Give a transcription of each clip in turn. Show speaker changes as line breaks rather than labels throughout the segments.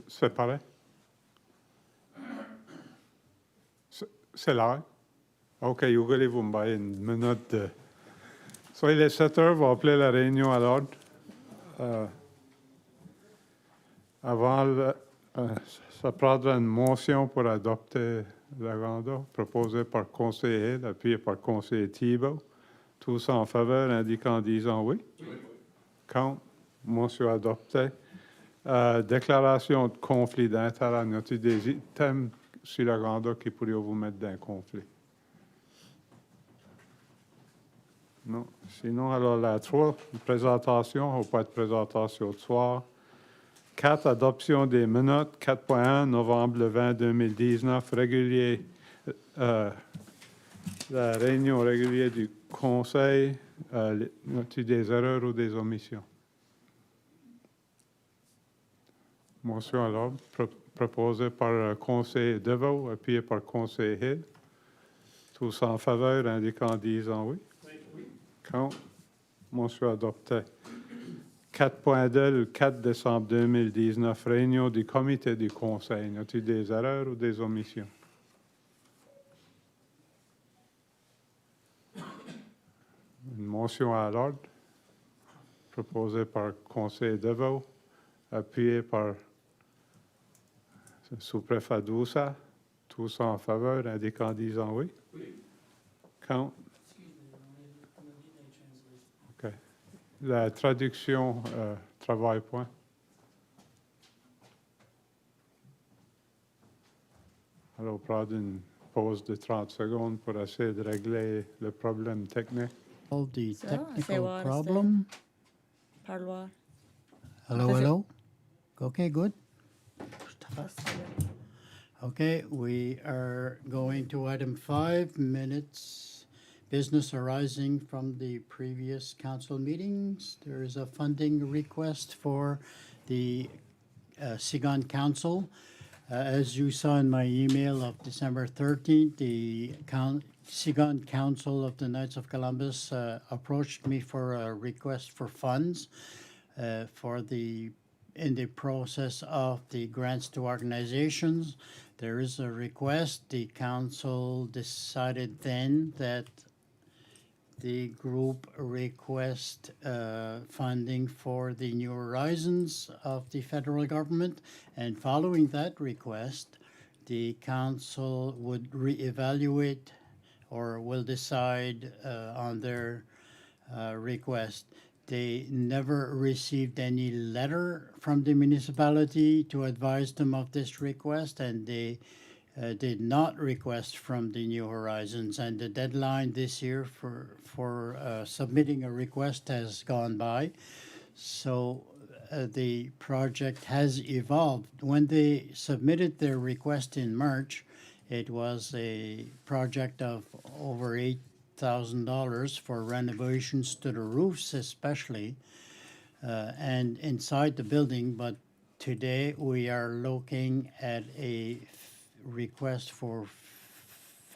C'est pareil? C'est là? OK, voulez-vous me bailler une minute de... Soyez les 7 heures, on va appeler la réunion à l'ordre. Avant, ça prendra une motion pour adopter l'agenda proposé par conseiller, appuyé par conseiller Thibault. Tous en faveur, indiquant en disant oui. Contre, motion adoptée. Déclaration de conflit d'intérêt. Y a-t-il des items sur l'agenda qui pourraient vous mettre dans un conflit? Non. Sinon, alors la 3, présentation, ou pas de présentation de soir. 4, adoption des minutes. 4.1, novembre 20 2019, régulier. La réunion régulière du Conseil. Y a-t-il des erreurs ou des omissions? Motion à l'ordre proposée par le conseiller Deveau, appuyé par le conseiller Hill. Tous en faveur, indiquant en disant oui. Oui. Contre. Motion adoptée. 4.2, le 4 décembre 2019, réunion du comité du conseil. Y a-t-il des erreurs ou des omissions? Une motion à l'ordre proposée par le conseiller Deveau, appuyé par sous-préfet Doussa, tous en faveur, indiquant en disant oui. Oui. Contre. OK. La traduction, travail point. Alors, on prend une pause de 30 secondes pour essayer de régler le problème technique.
All the
So,
technical problem.
Parloir.
Hello. Okay, good. Okay, we are going to item 5 minutes. Business arising from the previous council meetings. There is a funding request for the Sigon Council. As you saw in my email of December 13th, the Sigon Council of the Knights of Columbus approached me for a request for funds in the process of the grants to organizations. There is a request. The council decided then that the group request funding for the New Horizons of the federal government, and following that request, the council would reevaluate or will decide on their request. They never received any letter from the municipality to advise them of this request, and they did not request from the New Horizons. And the deadline this year for submitting a request has gone by. So the project has evolved. When they submitted their request in March, it was a project of over $8,000 for renovations to the roofs especially, and inside the building. But today we are looking at a request for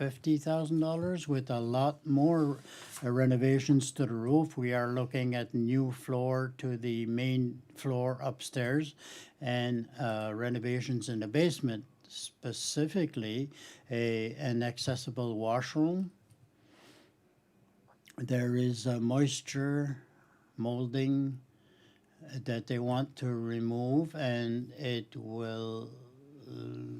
$50,000 with a lot more renovations to the roof. We are looking at new floor to the main floor upstairs and renovations in the basement, specifically an accessible washroom. There is a moisture molding that they want to remove, and it will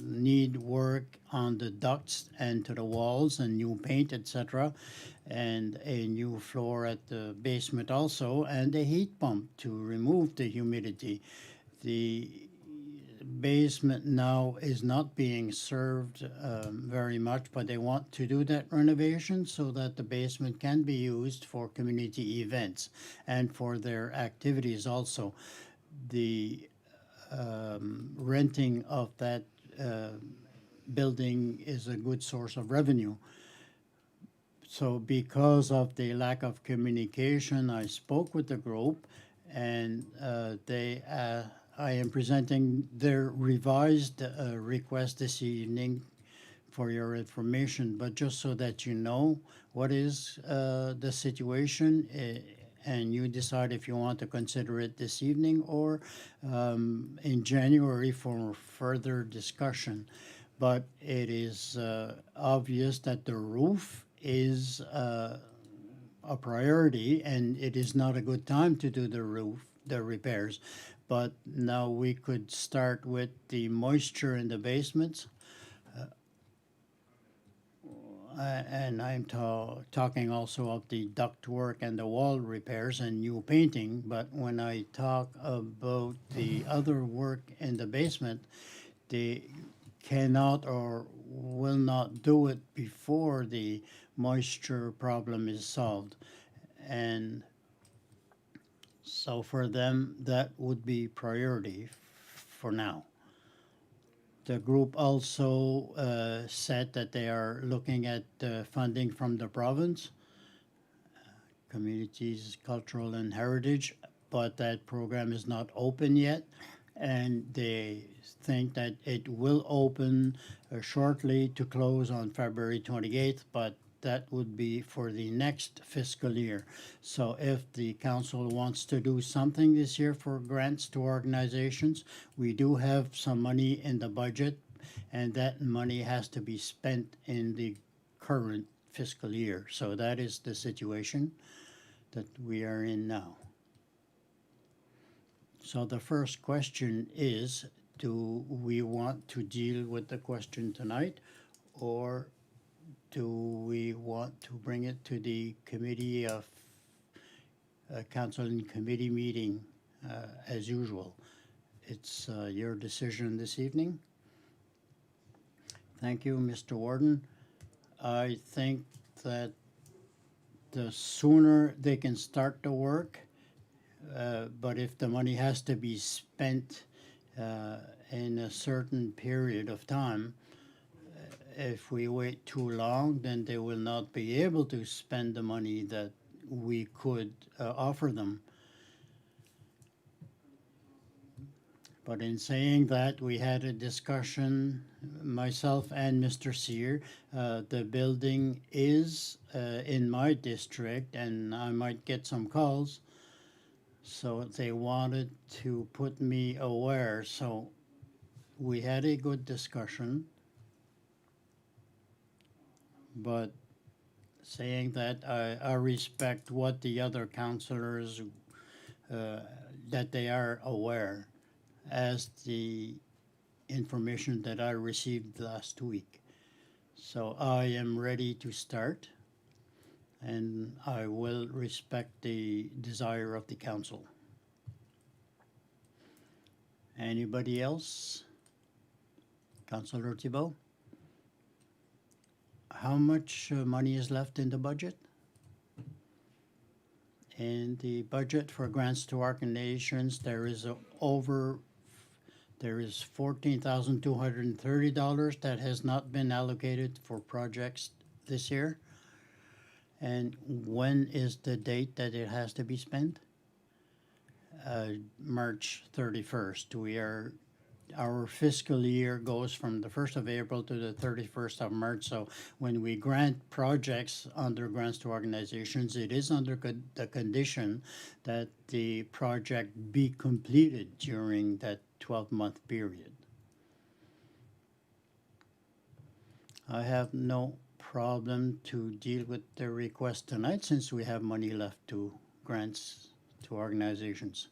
need work on the ducts and to the walls and new paint, etc., and a new floor at the basement also, and a heat pump to remove the humidity. The basement now is not being served very much, but they want to do that renovation so that the basement can be used for community events and for their activities also. The renting of that building is a good source of revenue. So because of the lack of communication, I spoke with the group, and I am presenting their revised request this evening for your information. But just so that you know what is the situation, and you decide if you want to consider it this evening or in January for further discussion. But it is obvious that the roof is a priority, and it is not a good time to do the repairs. But now we could start with the moisture in the basements. And I'm talking also of the ductwork and the wall repairs and new painting. But when I talk about the other work in the basement, they cannot or will not do it before the moisture problem is solved. And so for them, that would be priority for now. The group also said that they are looking at funding from the province, communities, cultural and heritage, but that program is not open yet. And they think that it will open shortly to close on February 28th, but that would be for the next fiscal year. So if the council wants to do something this year for grants to organizations, we do have some money in the budget, and that money has to be spent in the current fiscal year. So that is the situation that we are in now. So the first question is, do we want to deal with the question tonight, or do we want to bring it to the committee of council and committee meeting as usual? It's your decision this evening. Thank you, Mr. Warden. I think that the sooner they can start the work, but if the money has to be spent in a certain period of time, if we wait too long, then they will not be able to spend the money that we could offer them. But in saying that, we had a discussion, myself and Mr. Sear. The building is in my district, and I might get some calls. So they wanted to put me aware. So we had a good discussion. But saying that, I respect what the other councillors, that they are aware, as the information that I received last week. So I am ready to start, and I will respect the desire of the council. Anybody else? Councillor Thibault? How much money is left in the budget? In the budget for grants to organizations, there is $14,230 that has not been allocated for projects this year. And when is the date that it has to be spent? March 31st. Our fiscal year goes from the 1st of April to the 31st of March. So when we grant projects under grants to organizations, it is under the condition that the project be completed during that 12-month period. I have no problem to deal with the request tonight since we have money left to grants to organizations.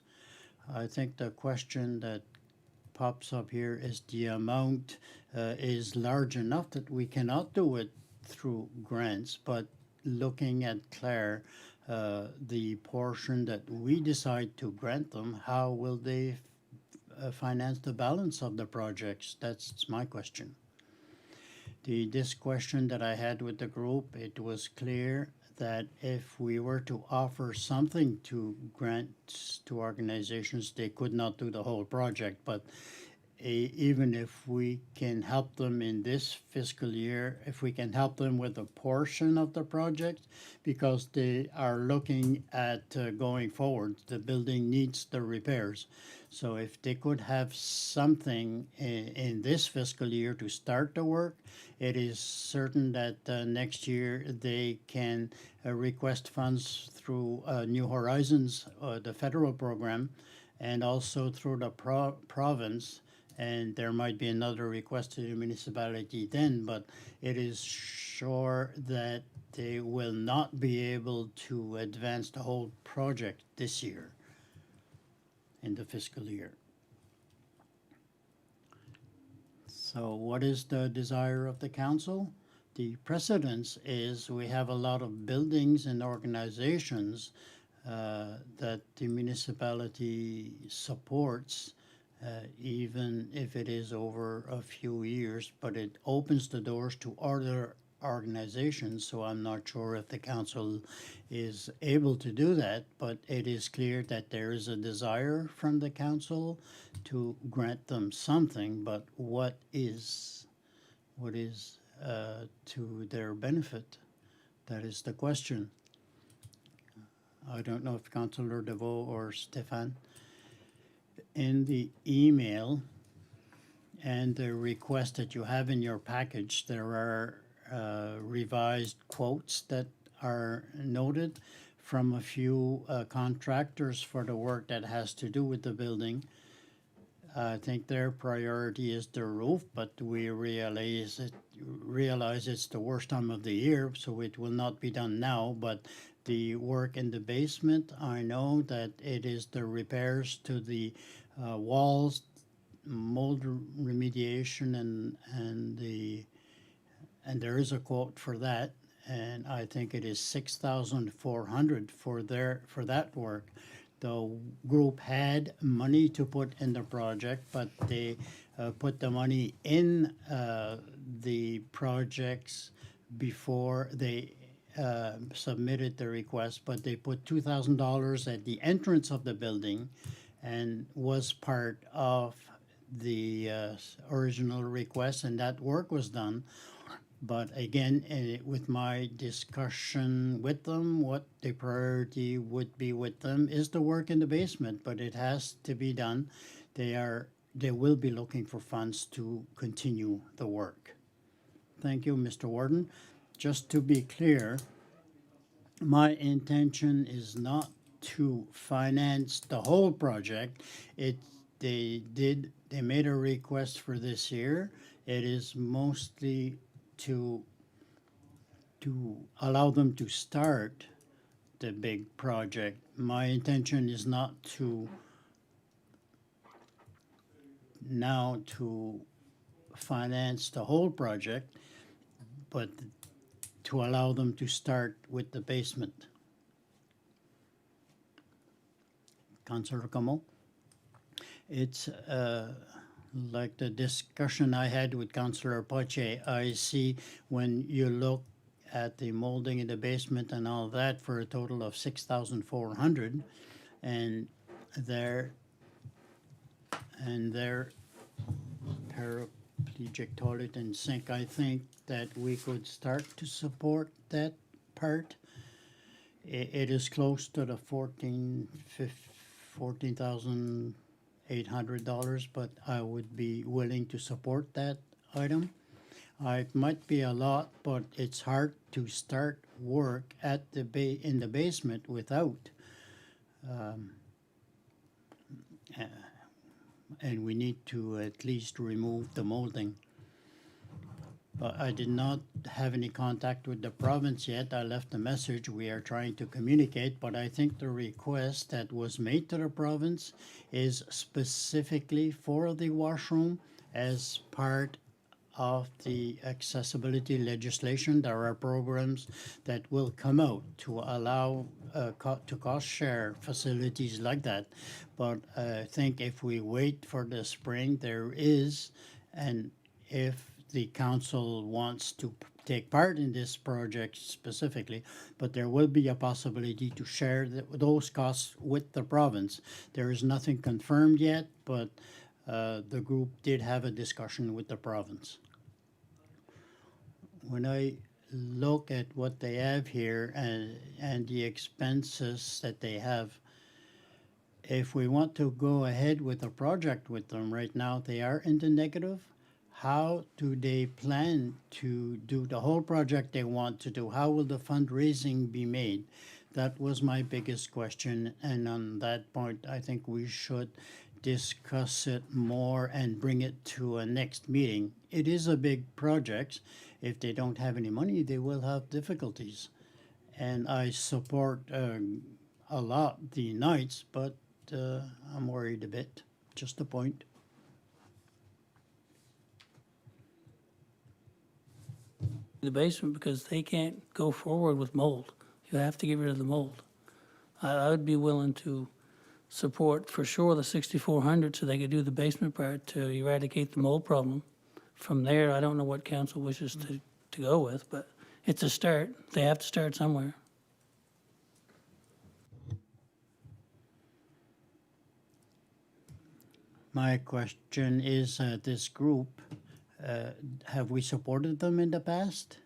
I think the question that pops up here is the amount is large enough that we cannot do it through grants, but looking at Clare, the portion that we decide to grant them, how will they finance the balance of the projects? That's my question. This question that I had with the group, it was clear that if we were to offer something to grants to organizations, they could not do the whole project. But even if we can help them in this fiscal year, if we can help them with a portion of the project, because they are looking at going forward. The building needs the repairs. So if they could have something in this fiscal year to start the work, it is certain that next year they can request funds through New Horizons, the federal program, and also through the province. And there might be another request to the municipality then, but it is sure that they will not be able to advance the whole project this year in the fiscal year. So what is the desire of the council? The precedence is we have a lot of buildings and organizations that the municipality supports, even if it is over a few years, but it opens the doors to other organizations, so I'm not sure if the council is able to do that, but it is clear that there is a desire from the council to grant them something, but what is to their benefit? That is the question. I don't know if Councillor DeVoe or Stefan, in the email and the request that you have in your package, there are revised quotes that are noted from a few contractors for the work that has to do with the building. I think their priority is the roof, but we realize it's the worst time of the year, so it will not be done now. But the work in the basement, I know that it is the repairs to the walls, mold remediation, and there is a quote for that, and I think it is 6,400 for that work. The group had money to put in the project, but they put the money in the projects before they submitted the request, but they put $2,000 at the entrance of the building and was part of the original request, and that work was done. But again, with my discussion with them, what the priority would be with them is the work in the basement, but it has to be done. They will be looking for funds to continue the work. Thank you, Mr. Warden. Just to be clear, my intention is not to finance the whole project. They made a request for this year. It is mostly to allow them to start the big project. My intention is not to now to finance the whole project, but to allow them to start with the basement. Councillor Como? It's like the discussion I had with Councillor Poche. I see when you look at the molding in the basement and all that for a total of 6,400, and their paraplegic toilet and sink, I think that we could start to support that part. It is close to the $14,800, but I would be willing to support that item. It might be a lot, but it's hard to start work at in the basement without. And we need to at least remove the molding. But I did not have any contact with the province yet. I left a message. We are trying to communicate, but I think the request that was made to the province is specifically for the washroom as part of the accessibility legislation. There are programs that will come out to allow to cost share facilities like that. But I think if we wait for the spring, there is, and if the council wants to take part in this project specifically, but there will be a possibility to share those costs with the province. There is nothing confirmed yet, but the group did have a discussion with the province. When I look at what they have here and the expenses that they have, if we want to go ahead with a project with them right now, they are in the negative. How do they plan to do the whole project they want to do? How will the fundraising be made? That was my biggest question, and on that point, I think we should discuss it more and bring it to a next meeting. It is a big project. If they don't have any money, they will have difficulties. And I support a lot the Knights, but I'm worried a bit. Just a point.
The basement because they can't go forward with mold. You have to get rid of the mold. I would be willing to support for sure the 6,400 so they could do the basement part to eradicate the mold problem. From there, I don't know what council wishes to go with, but it's a start. They have to start somewhere.
My question is, this group, have we supported them in the past?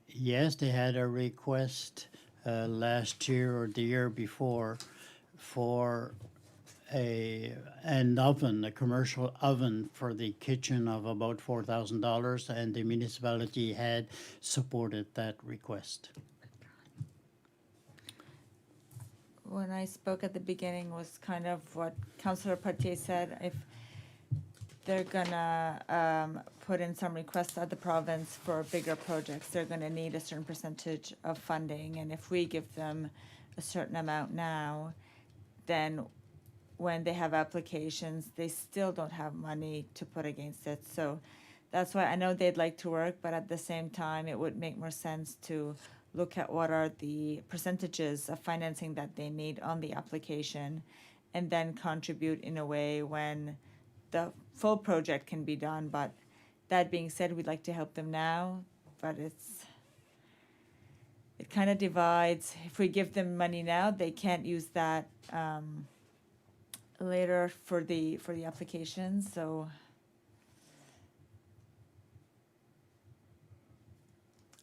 Yes, they had a request last year or the year before for an oven, a commercial oven for the kitchen of about $4,000, and the municipality had supported that request.
When I spoke at the beginning was kind of what Councillor Patier said. If they're gonna put in some requests at the province for bigger projects, they're gonna need a certain percentage of funding. And if we give them a certain amount now, then when they have applications, they still don't have money to put against it. So that's why I know they'd like to work, but at the same time, it would make more sense to look at what are the percentages of financing that they need on the application and then contribute in a way when the full project can be done. But that being said, we'd like to help them now, but it kind of divides. If we give them money now, they can't use that later for the applications. So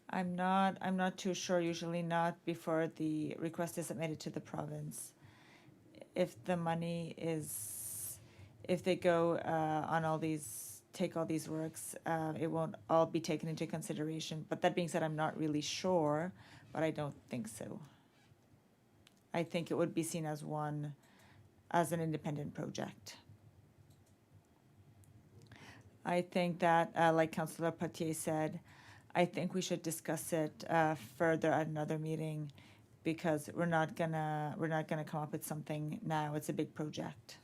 I'm not too sure, usually not before the request is submitted to the province. If the money is, if they go on all these, take all these works, it won't all be taken into consideration. But that being said, I'm not really sure, but I don't think so. I think it would be seen as an independent project. I think that, like Councillor Patier said, I think we should discuss it further at another meeting because we're not gonna come up with something now. It's a big project.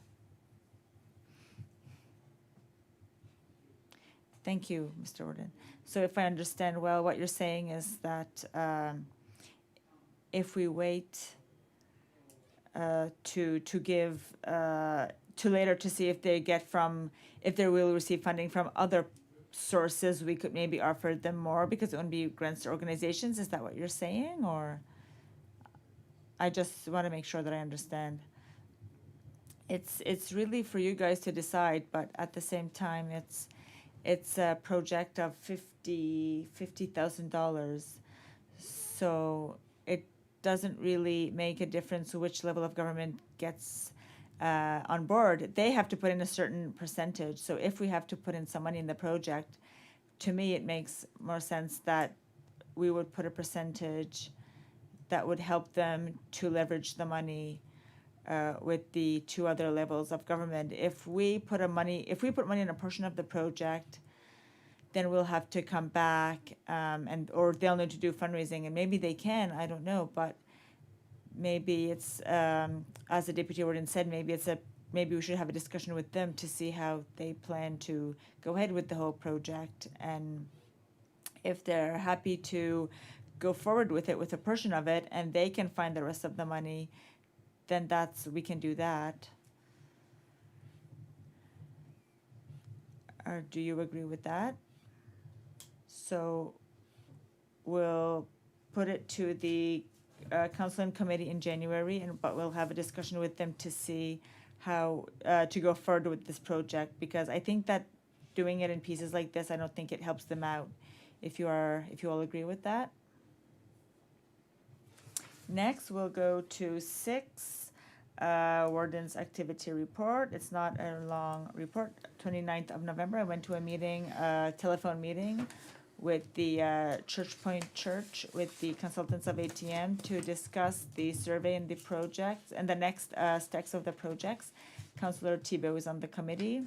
Thank you, Mr. Warden. So if I understand well, what you're saying is that if we wait to give to later to see if they will receive funding from other sources, we could maybe offer them more because it wouldn't be grants to organizations. Is that what you're saying? Or I just want to make sure that I understand. It's really for you guys to decide, but at the same time, it's a project of $50,000. So it doesn't really make a difference which level of government gets on board. They have to put in a certain percentage. So if we have to put in some money in the project, to me it makes more sense that we would put a percentage that would help them to leverage the money with the two other levels of government. If we put money in a portion of the project, then we'll have to come back or they'll need to do fundraising, and maybe they can, I don't know, but maybe it's, as the Deputy Warden said, maybe we should have a discussion with them to see how they plan to go ahead with the whole project. And if they're happy to go forward with it, with a portion of it, and they can find the rest of the money, then we can do that. Or do you agree with that? So we'll put it to the Council and Committee in January, but we'll have a discussion with them to see how to go further with this project, because I think that doing it in pieces like this, I don't think it helps them out. If you all agree with that. Next, we'll go to 6, Warden's activity report. It's not a long report. 29th of November, I went to a meeting, telephone meeting with the Church Point Church, with the consultants of ATM, to discuss the survey and the project and the next steps of the projects. Councillor Thibault is on the committee.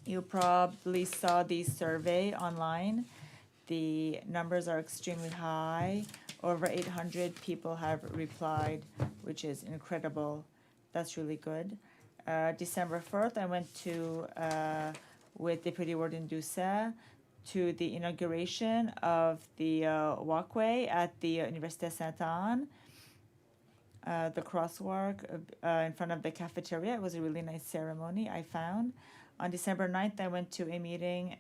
You probably saw the survey online. The numbers are extremely high. Over 800 people have replied, which is incredible. That's really good. December 4th, I went to, with Deputy Warden Doucet, to the inauguration of the walkway at the Université Sainte-Anne, the crosswalk in front of the cafeteria. It was a really nice ceremony, I found. On December 9th, I went to a meeting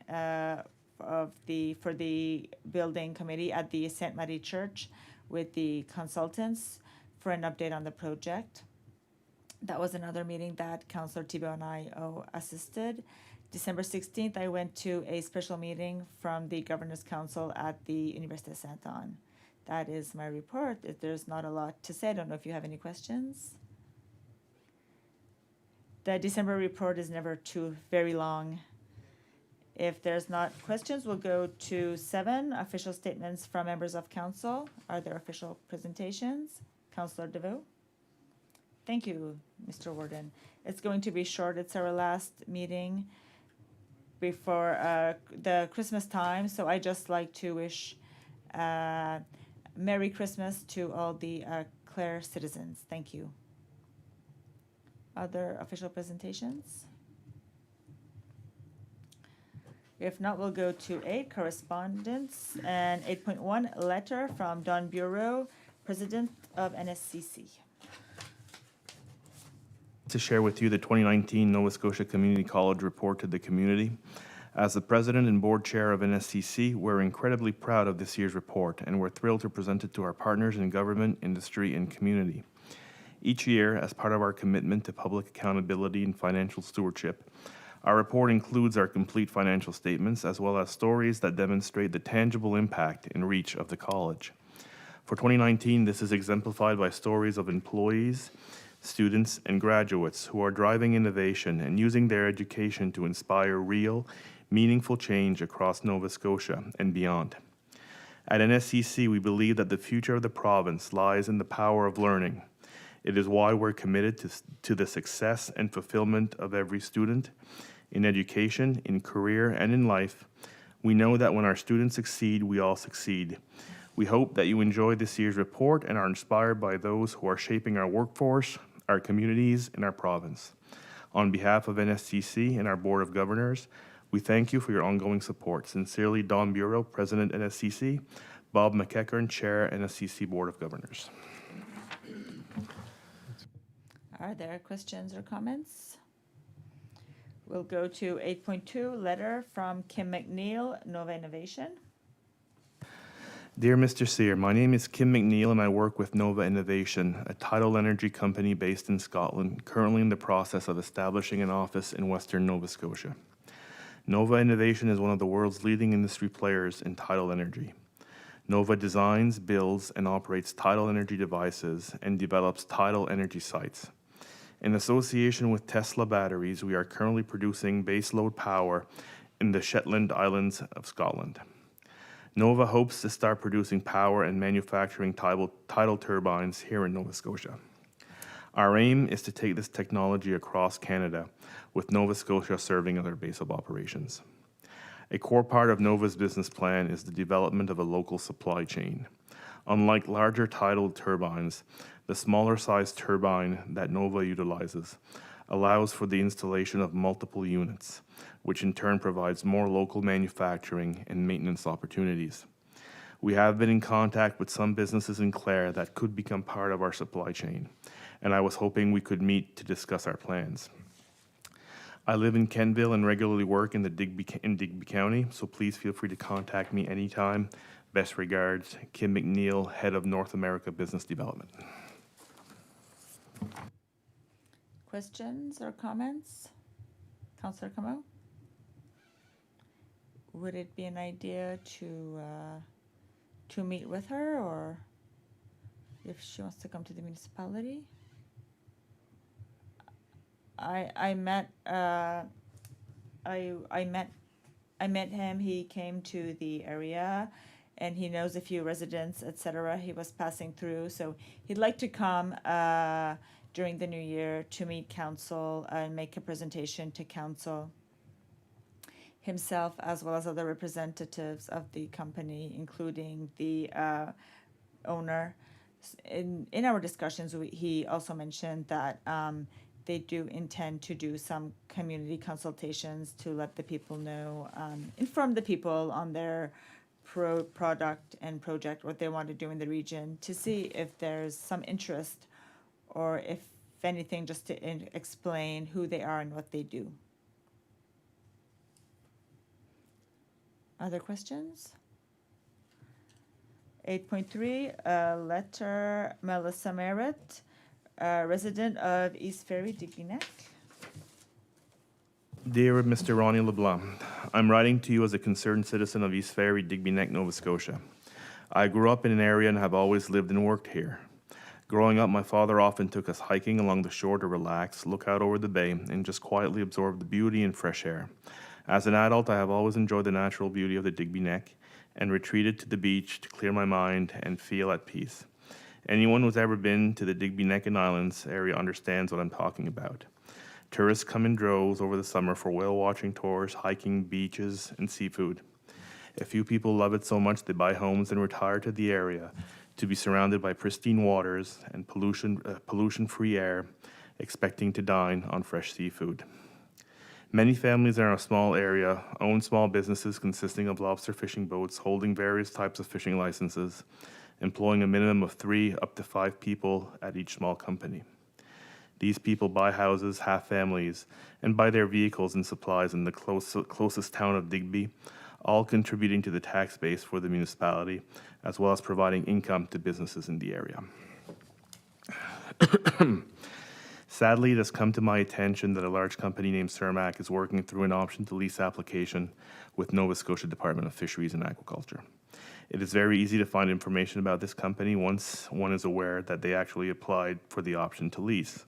for the building committee at the Sainte Marie Church with the consultants for an update on the project. That was another meeting that Councillor Thibault and I assisted. December 16th, I went to a special meeting from the Governor's Council at the Université Sainte-Anne. That is my report. There's not a lot to say. I don't know if you have any questions. The December report is never too very long. If there's not questions, we'll go to 7, official statements from members of council. Are there official presentations? Councillor DeVoe. Thank you, Mr. Warden. It's going to be short. It's our last meeting before the Christmas time, so I just like to wish Merry Christmas to all the Clare citizens. Thank you. Other official presentations? If not, we'll go to 8, correspondence, and 8.1, letter from Don Bureau, President of NSCC.
To share with you the 2019 Nova Scotia Community College report to the community. As the President and Board Chair of NSCC, we're incredibly proud of this year's report, and we're thrilled to present it to our partners in government, industry, and community. Each year, as part of our commitment to public accountability and financial stewardship, our report includes our complete financial statements, as well as stories that demonstrate the tangible impact and reach of the college. For 2019, this is exemplified by stories of employees, students, and graduates who are driving innovation and using their education to inspire real, meaningful change across Nova Scotia and beyond. At NSCC, we believe that the future of the province lies in the power of learning. It is why we're committed to the success and fulfillment of every student in education, in career, and in life. We know that when our students succeed, we all succeed. We hope that you enjoy this year's report and are inspired by those who are shaping our workforce, our communities, and our province. On behalf of NSCC and our Board of Governors, we thank you for your ongoing support. Sincerely, Don Bureau, President, NSCC, Bob McEachern, Chair, NSCC Board of Governors.
Are there questions or comments? We'll go to 8.2, letter from Kim McNeil, Nova Innovation.
Dear Mr. Sear, my name is Kim McNeil and I work with Nova Innovation, a tidal energy company based in Scotland, currently in the process of establishing an office in Western Nova Scotia. Nova Innovation is one of the world's leading industry players in tidal energy. Nova designs, builds, and operates tidal energy devices and develops tidal energy sites. In association with Tesla Batteries, we are currently producing baseload power in the Shetland Islands of Scotland. Nova hopes to start producing power and manufacturing tidal turbines here in Nova Scotia. Our aim is to take this technology across Canada, with Nova Scotia serving as our base of operations. A core part of Nova's business plan is the development of a local supply chain. Unlike larger tidal turbines, the smaller size turbine that Nova utilizes allows for the installation of multiple units, which in turn provides more local manufacturing and maintenance opportunities. We have been in contact with some businesses in Clare that could become part of our supply chain, and I was hoping we could meet to discuss our plans. I live in Kenville and regularly work in Digby County, so please feel free to contact me anytime. Best regards, Kim McNeil, Head of North America Business Development.
questions or comments? Councillor Camo? Would it be an idea to meet with her, or if she wants to come to the municipality? I met him. He came to the area, and he knows a few residents, etc. He was passing through, so he'd like to come during the new year to meet council and make a presentation to council himself, as well as other representatives of the company, including the owner. In our discussions, he also mentioned that they do intend to do some community consultations to let the people know, inform the people on their product and project, what they want to do in the region, to see if there's some interest, or if anything, just to explain who they are and what they do. Other questions? 8.3, letter Melissa Merritt, resident of East Ferry, Digby-Neck.
Dear Mr. Ronnie LeBlanc, I'm writing to you as a concerned citizen of East Ferry, Digby-Neck, Nova Scotia. I grew up in an area and have always lived and worked here. Growing up, my father often took us hiking along the shore to relax, look out over the bay, and just quietly absorb the beauty and fresh air. As an adult, I have always enjoyed the natural beauty of the Digby Neck and retreated to the beach to clear my mind and feel at peace. Anyone who's ever been to the Digby Neck and Islands area understands what I'm talking about. Tourists come in droves over the summer for whale watching tours, hiking, beaches, and seafood. A few people love it so much they buy homes and retire to the area to be surrounded by pristine waters and pollution-free air, expecting to dine on fresh seafood. Many families in our small area own small businesses consisting of lobster fishing boats holding various types of fishing licenses, employing a minimum of 3 up to 5 people at each small company. These people buy houses, have families, and buy their vehicles and supplies in the closest town of Digby, all contributing to the tax base for the municipality, as well as providing income to businesses in the area. Sadly, it has come to my attention that a large company named Cermak is working through an option to lease application with Nova Scotia Department of Fisheries and Aquaculture. It is very easy to find information about this company once one is aware that they actually applied for the option to lease.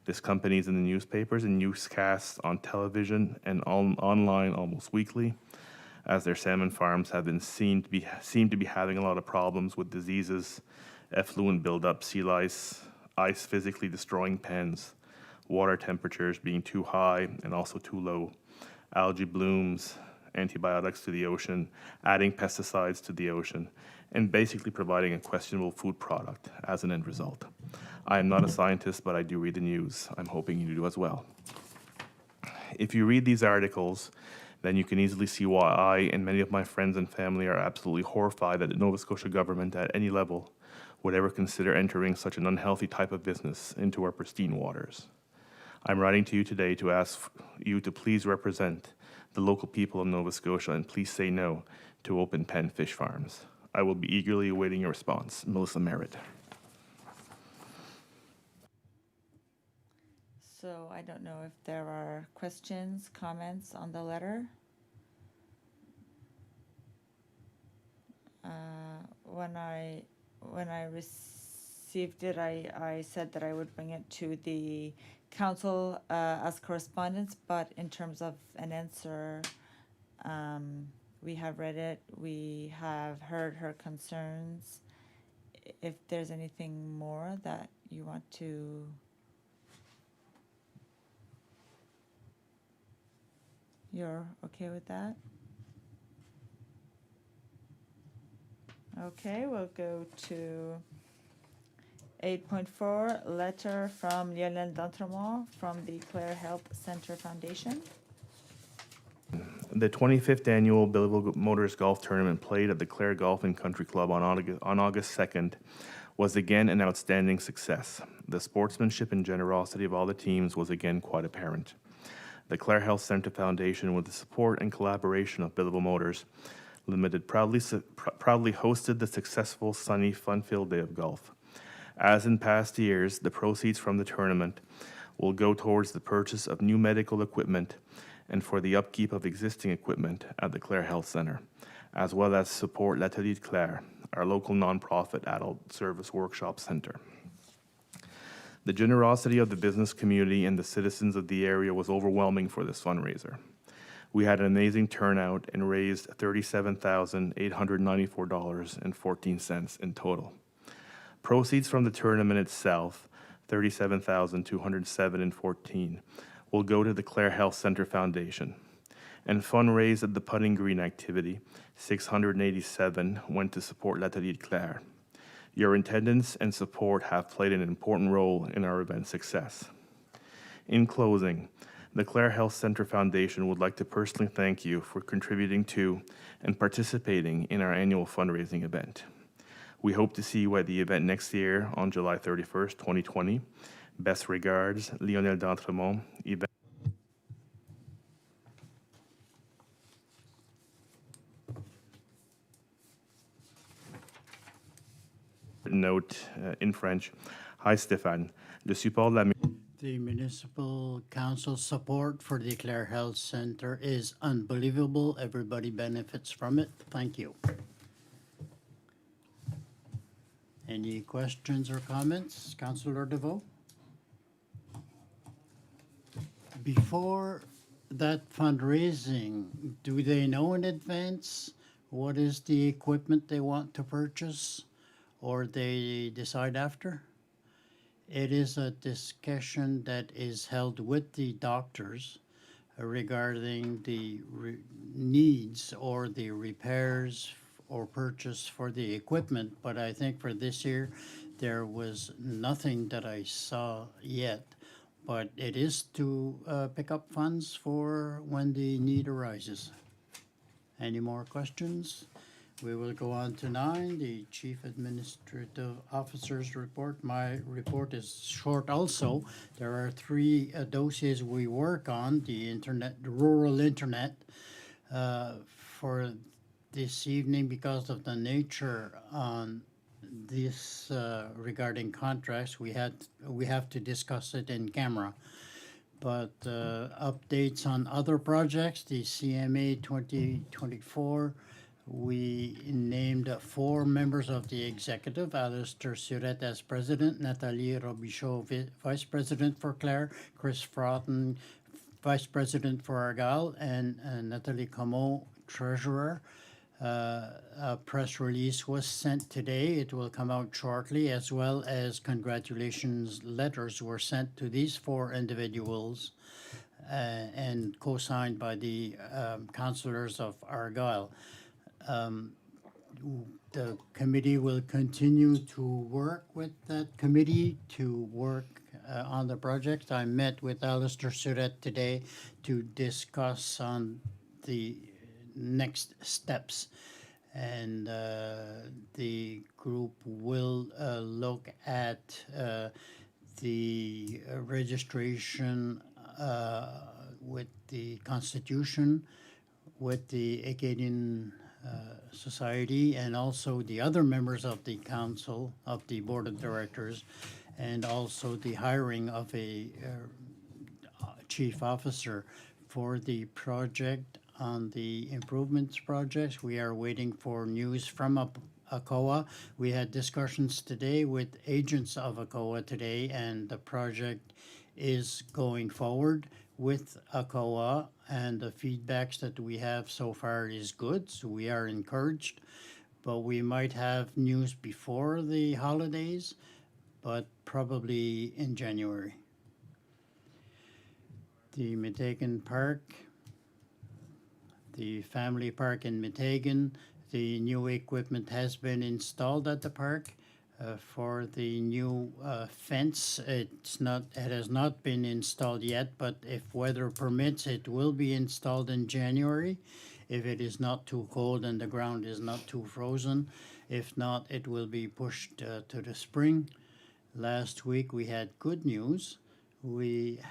This company is in the newspapers and newscasts on television and online almost weekly, as their salmon farms have been seem to be having a lot of problems with diseases, effluent buildup, sea lice, ice physically destroying pens, water temperatures being too high and also too low, algae blooms, antibiotics to the ocean, adding pesticides to the ocean, and basically providing a questionable food product as an end result. I am not a scientist, but I do read the news. I'm hoping you do as well. If you read these articles, then you can easily see why I and many of my friends and family are absolutely horrified that the Nova Scotia government at any level would ever consider entering such an unhealthy type of business into our pristine waters. I'm writing to you today to ask you to please represent the local people of Nova Scotia and please say no to open pen fish farms. I will be eagerly awaiting your response. Melissa Merritt.
So I don't know if there are questions, comments on the letter. When I received it, I said that I would bring it to the council as correspondence, but in terms of an answer, we have read it, we have heard her concerns. If there's anything more that you want to You're okay with that? Okay, we'll go to 8.4, letter from Lionel D'Entremont from the Clare Health Center Foundation.
The 25th annual Billable Motors Golf Tournament played at the Clare Golf and Country Club on August 2nd was again an outstanding success. The sportsmanship and generosity of all the teams was again quite apparent. The Clare Health Center Foundation, with the support and collaboration of Billable Motors Limited, proudly hosted the successful, sunny, fun-filled day of golf. As in past years, the proceeds from the tournament will go towards the purchase of new medical equipment and for the upkeep of existing equipment at the Clare Health Centre, as well as support L'Atelier de Clare, our local nonprofit adult service workshop centre. The generosity of the business community and the citizens of the area was overwhelming for this fundraiser. We had an amazing turnout and raised $37,894.14 in total. Proceeds from the tournament itself, $37,207.14, will go to the Clare Health Centre Foundation. And fundraised at the putting green activity, $687 went to support L'Atelier de Clare. Your attendance and support have played an important role in our event's success. In closing, the Clare Health Centre Foundation would like to personally thank you for contributing to and participating in our annual fundraising event. We hope to see you at the event next year on July 31st, 2020. Best regards, Lionel D'Entremont, event. Note in French. Hi Stéphane, le support de la
The municipal council support for the Clare Health Center is unbelievable. Everybody benefits from it. Thank you. Any questions or comments? Councillor DeVoe? Before that fundraising, do they know in advance what is the equipment they want to purchase, or they decide after? It is a discussion that is held with the doctors regarding the needs or the repairs or purchase for the equipment, but I think for this year, there was nothing that I saw yet. But it is to pick up funds for when the need arises. Any more questions? We will go on to 9, the Chief Administrative Officer's report. My report is short also. There are 3 dossiers we work on, the internet, the rural internet, for this evening because of the nature on this regarding contracts. We have to discuss it in camera. But updates on other projects, the CMA 2024, we named 4 members of the executive, Alistair Surette as president, Nathalie Robichaud, vice president for Clare, Chris Froughton, vice president for Argyle, and Nathalie Comeau, treasurer. A press release was sent today. It will come out shortly, as well as congratulations letters were sent to these 4 individuals and co-signed by the councillors of Argyle. The committee will continue to work with that committee to work on the project. I met with Alistair Surette today to discuss on the next steps, and the group will look at the registration with the Constitution, with the Acadian Society, and also the other members of the council, of the board of directors, and also the hiring of a chief officer for the project. On the improvements projects, we are waiting for news from ACOA. We had discussions today with agents of ACOA today, and the project is going forward with ACOA, and the feedbacks that we have so far is good, so we are encouraged. But we might have news before the holidays, but probably in January. The Meteghan Park, the family park in Meteghan, the new equipment has been installed at the park. For the new fence, it has not been installed yet, but if weather permits, it will be installed in January. If it is not too cold and the ground is not too frozen. If not, it will be pushed to the spring. Last week we had good news. We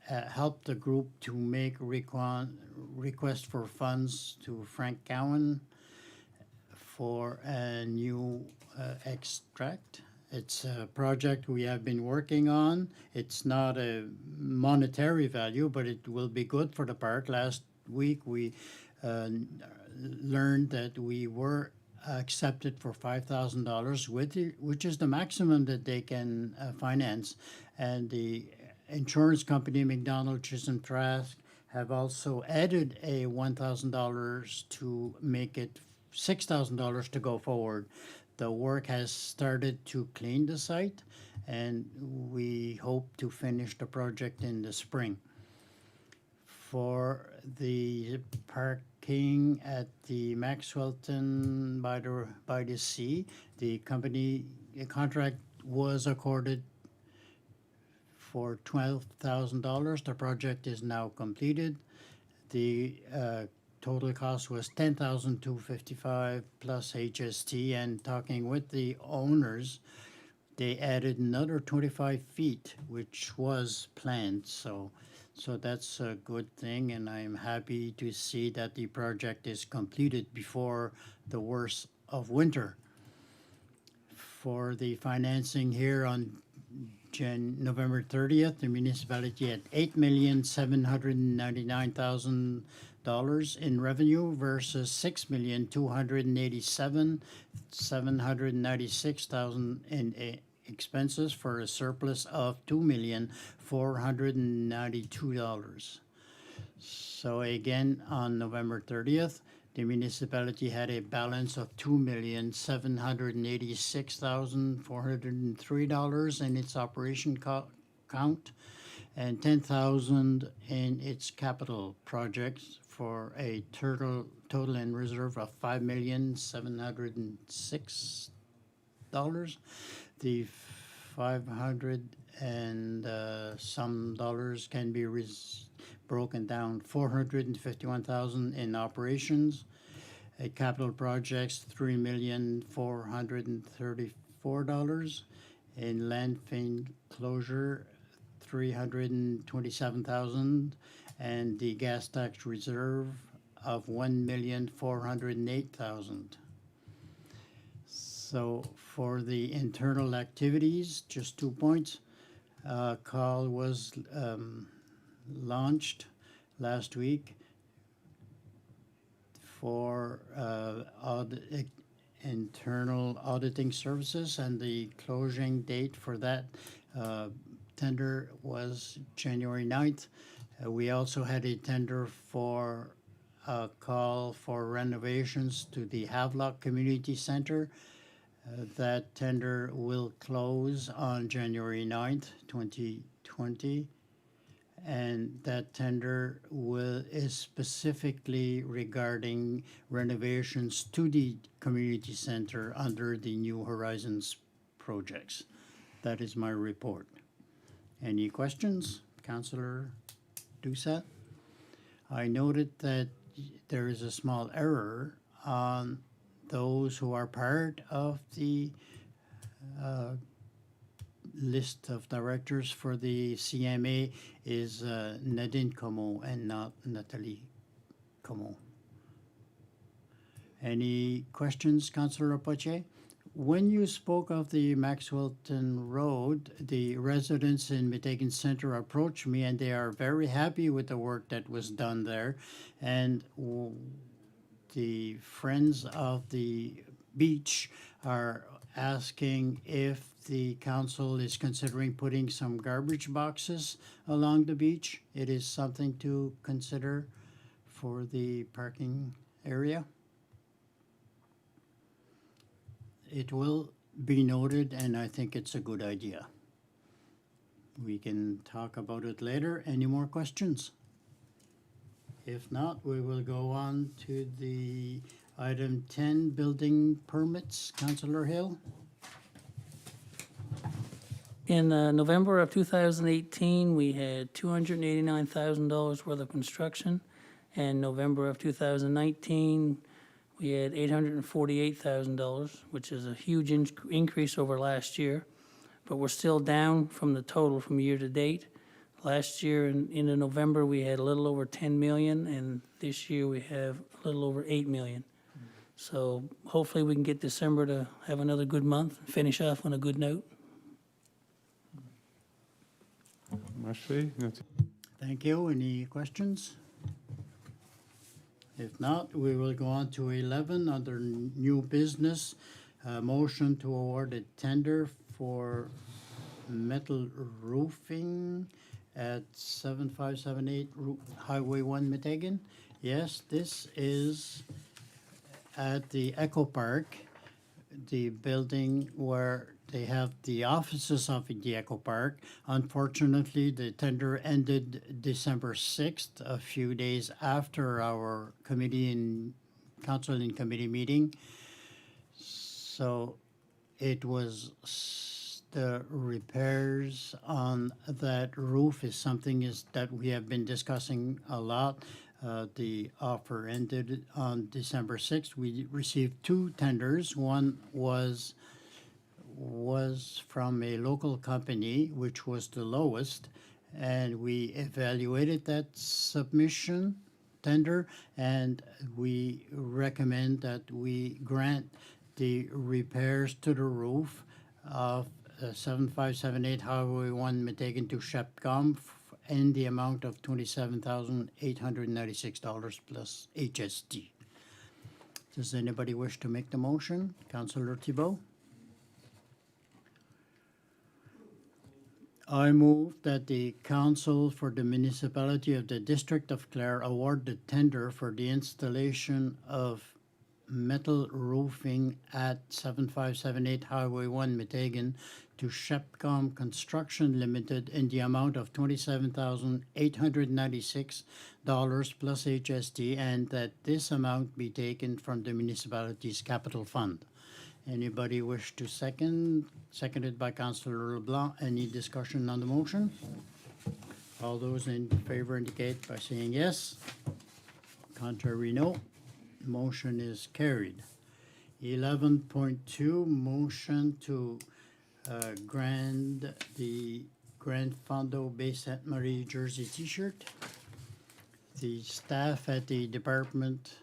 helped the group to make request for funds to Frank Cowan for a new extract It's a project we have been working on. It's not a monetary value, but it will be good for the park. Last week, we learned that we were accepted for $5,000, which is the maximum that they can finance. And the insurance company, McDonald Chisholm Trask, have also added a $1,000 to make it $6,000 to go forward. The work has started to clean the site, and we hope to finish the project in the spring. For the parking at the Maxwellton by the sea, the contract was accorded for $12,000. The project is now completed. The total cost was $10,255 plus HST, and talking with the owners, they added another 25 feet, which was planned, so that's a good thing, and I'm happy to see that the project is completed before the worst of winter. For the financing here on November 30th, the municipality had $8,799,000 in revenue versus $6,287,796,000 in expenses, for a surplus of $2,492,000. So again, on November 30th, the municipality had a balance of $2,786,403 in its operation count, and $10,000 in its capital projects, for a total in reserve of $5,706. The 500 and some dollars can be broken down. $451,000 in operations, capital projects $3,434,000, in landfill closure $327,000, and the gas tax reserve of $1,408,000. So for the internal activities, just 2 points. Call was launched last week for internal auditing services, and the closing date for that tender was January 9th. We also had a tender for a call for renovations to the Havelock Community Center. That tender will close on January 9th, 2020. And that tender is specifically regarding renovations to the community center under the New Horizons projects. That is my report. Any questions, Councillor Doucette? I noted that there is a small error on those who are part of the list of directors for the CMA is Nadine Como and not Nathalie Como. Any questions, Councillor Poche? When you spoke of the Maxwellton Road, the residents in Meteghan Center approached me, and they are very happy with the work that was done there. And the Friends of the Beach are asking if the council is considering putting some garbage boxes along the beach. It is something to consider for the parking area. It will be noted, and I think it's a good idea. We can talk about it later. Any more questions? If not, we will go on to the item 10, building permits. Councillor Hill?
In November of 2018, we had $289,000 worth of construction. And November of 2019, we had $848,000, which is a huge increase over last year. But we're still down from the total from year to date. Last year in November, we had a little over 10 million, and this year we have a little over 8 million. So hopefully we can get December to have another good month, and finish off on a good note.
Merci.
Thank you. Any questions? If not, we will go on to 11 under new business. Motion to award a tender for metal roofing at 7578 Highway 1, Meteghan. Yes, this is at the Echo Park, the building where they have the offices of the Echo Park. Unfortunately, the tender ended December 6th, a few days after our council and committee meeting. So it was the repairs on that roof is something that we have been discussing a lot. The offer ended on December 6th. We received two tenders. One was from a local company, which was the lowest, and we evaluated that submission tender, and we recommend that we grant the repairs to the roof of 7578 Highway 1, Meteghan to Shepcom in the amount of $27,896 plus HST. Does anybody wish to make the motion? Councillor Thibault? I move that the Council for the Municipality of the District of Clare award the tender for the installation of metal roofing at 7578 Highway 1, Meteghan to Shepcom Construction Limited in the amount of $27,896 plus HST, and that this amount be taken from the municipality's capital fund. Anybody wish to second? Seconded by Councillor LeBlanc. Any discussion on the motion? All those in favor indicate by saying yes. Contrary, no. Motion is carried. 11.2, motion to grant the Grand Fondo Bay Sainte Marie jersey t-shirt. The staff at the department,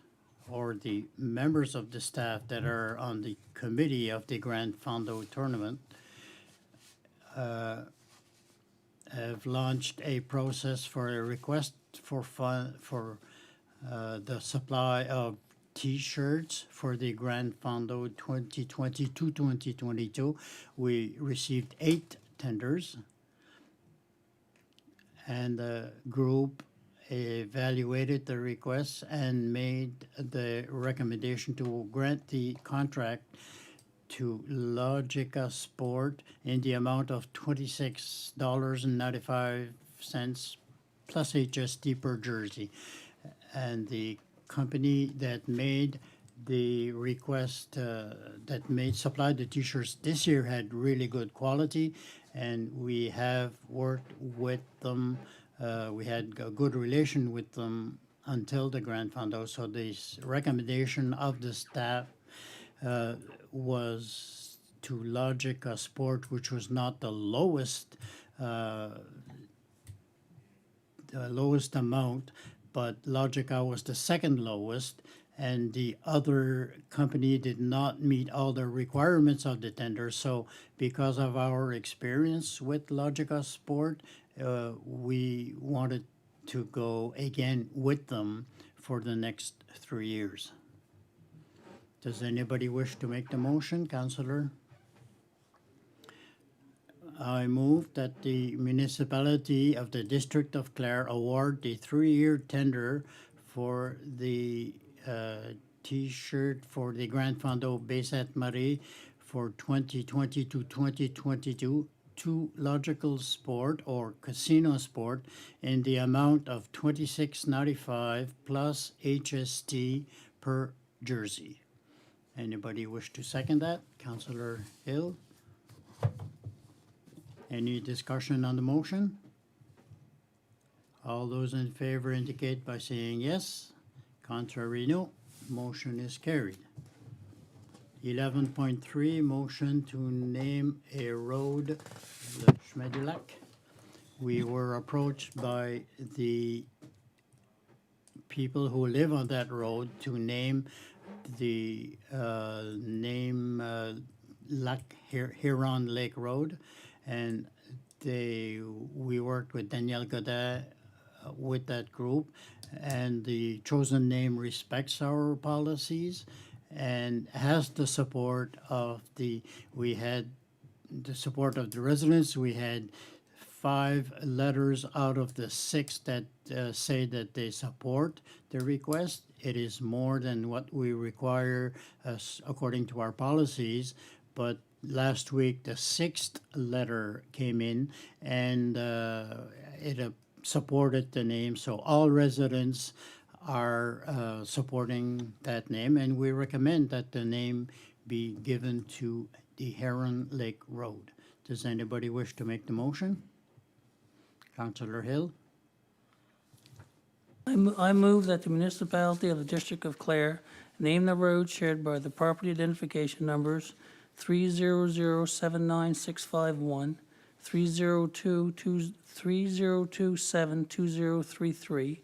or the members of the staff that are on the committee of the Grand Fondo tournament, have launched a process for a request for the supply of T-shirts for the Grand Fondo 2022-2022. We received 8 tenders, and the group evaluated the requests and made the recommendation to grant the contract to Logica Sport in the amount of $26.95 plus HST per jersey. And the company that made the request, supplied the t-shirts this year had really good quality, and we have worked with them. We had a good relation with them until the Grand Fondo. So this recommendation of the staff was to Logica Sport, which was not the lowest amount, but Logica was the second lowest, and the other company did not meet all the requirements of the tender. So because of our experience with Logica Sport, we wanted to go again with them for the next 3 years. Does anybody wish to make the motion, Councillor? I move that the municipality of the District of Clare award the 3-year tender for the T-shirt for the Grand Fondo Bay Sainte Marie for 2020 to 2022 to Logical Sport or Casino Sport in the amount of $26.95 plus HST per jersey. Anybody wish to second that? Councillor Hill? Any discussion on the motion? All those in favor indicate by saying yes. Contrary, no. Motion is carried. 11.3, motion to name a road, Le Chemin du Lac. We were approached by the people who live on that road to name the name Huron Lake Road, and we worked with Danielle Godet with that group, and the chosen name respects our policies and has the support of we had the support of the residents. We had 5 letters out of the 6 that say that they support the request. It is more than what we require according to our policies, but last week the 6th letter came in, and it supported the name. So all residents are supporting that name, and we recommend that the name be given to the Heron Lake Road. Does anybody wish to make the motion? Councillor Hill?
I move that the municipality of the District of Clare name the road shared by the property identification numbers 3007965 30272033,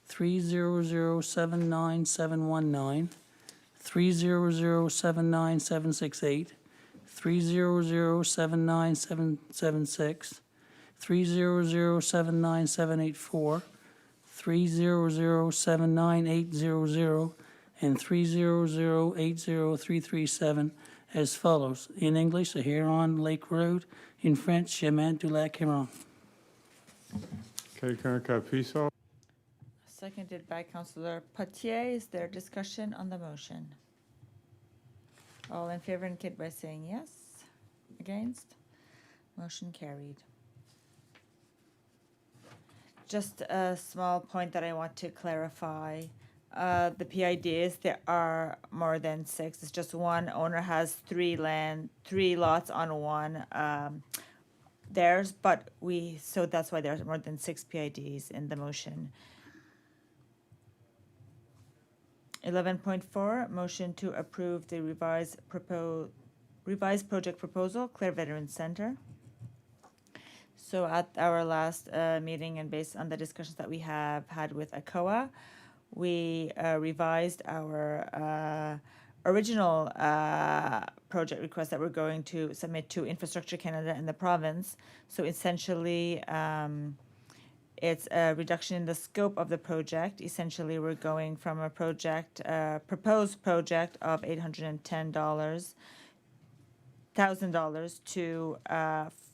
3007971 300796768, 300797776, 3007978 3007980, and 300803337 as follows. In English, the Huron Lake Road. In French, Chemin du Lac Huron.
Quelqu'un qui appuie ça?
Seconded by Councillor Potier. Is there discussion on the motion? All in favor indicate by saying yes. Against? Motion carried. Just a small point that I want to clarify. The PIDs, there are more than 6. It's just one owner has 3 lots on one theirs, but so that's why there's more than 6 PIDs in the motion. 11.4, motion to approve the revised project proposal, Clare Veterans Center. So at our last meeting, and based on the discussions that we have had with ACOA, we revised our original project request that we're going to submit to Infrastructure Canada and the province. So essentially, it's a reduction in the scope of the project. Essentially, we're going from a proposed project of $810,000 to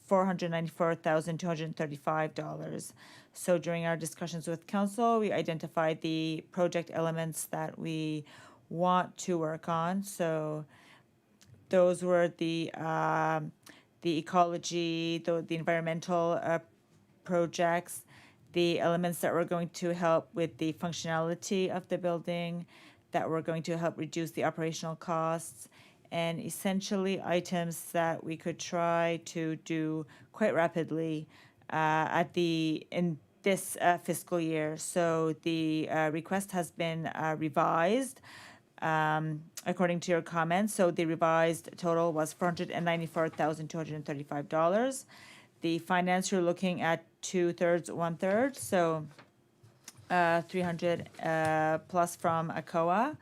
$494,235. So during our discussions with council, we identified the project elements that we want to work on. So those were the ecology, the environmental projects, the elements that were going to help with the functionality of the building, that were going to help reduce the operational costs, and essentially items that we could try to do quite rapidly in this fiscal year. So the request has been revised according to your comments. So the revised total was $494,235. The finance, you're looking at 2/3, 1/3, so 300 plus from ACOA,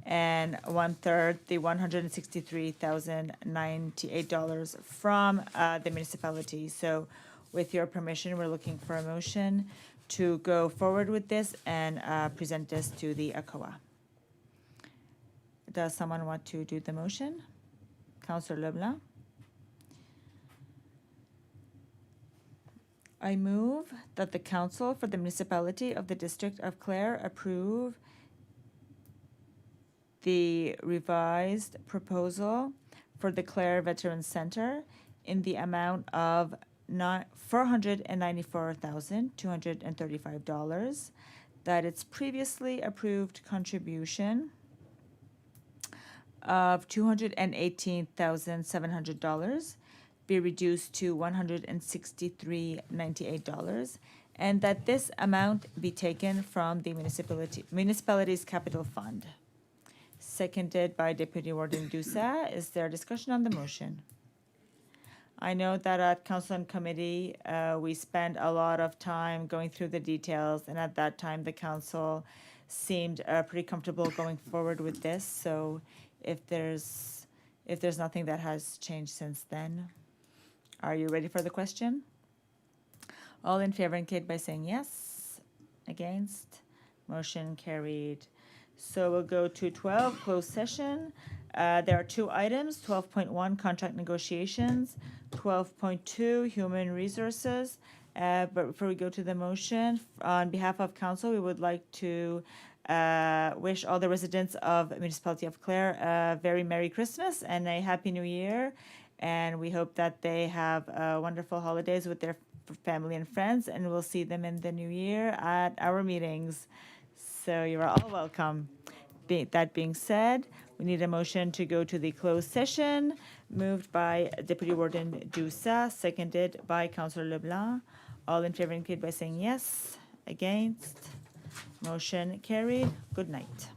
and 1/3, the $163,098 from the municipality. So with your permission, we're looking for a motion to go forward with this and present this to the ACOA. Does someone want to do the motion? Councillor Leblanc? I move that the council for the municipality of the District of Clare approve the revised proposal for the Clare Veterans Center in the amount of $494,235, that its previously approved contribution of $218,700 be reduced to $163.98, and that this amount be taken from the municipality's capital fund. Seconded by Deputy Warden Doucet. Is there discussion on the motion? I know that at Council and Committee, we spent a lot of time going through the details, and at that time, the Council seemed pretty comfortable going forward with this. So if there's nothing that has changed since then, are you ready for the question? All in favor indicate by saying yes. Against? Motion carried. So we'll go to 12, closed session. There are two items, 12.1, contract negotiations, 12.2, human resources. But before we go to the motion, on behalf of council, we would like to wish all the residents of the municipality of Clare a very Merry Christmas and a Happy New Year. And we hope that they have wonderful holidays with their family and friends, and we'll see them in the new year at our meetings. So you are all welcome. That being said, we need a motion to go to the closed session, moved by Deputy Warden Doussa, seconded by Councillor Leblanc. All in favor indicate by saying yes. Against? Motion carried. Good night.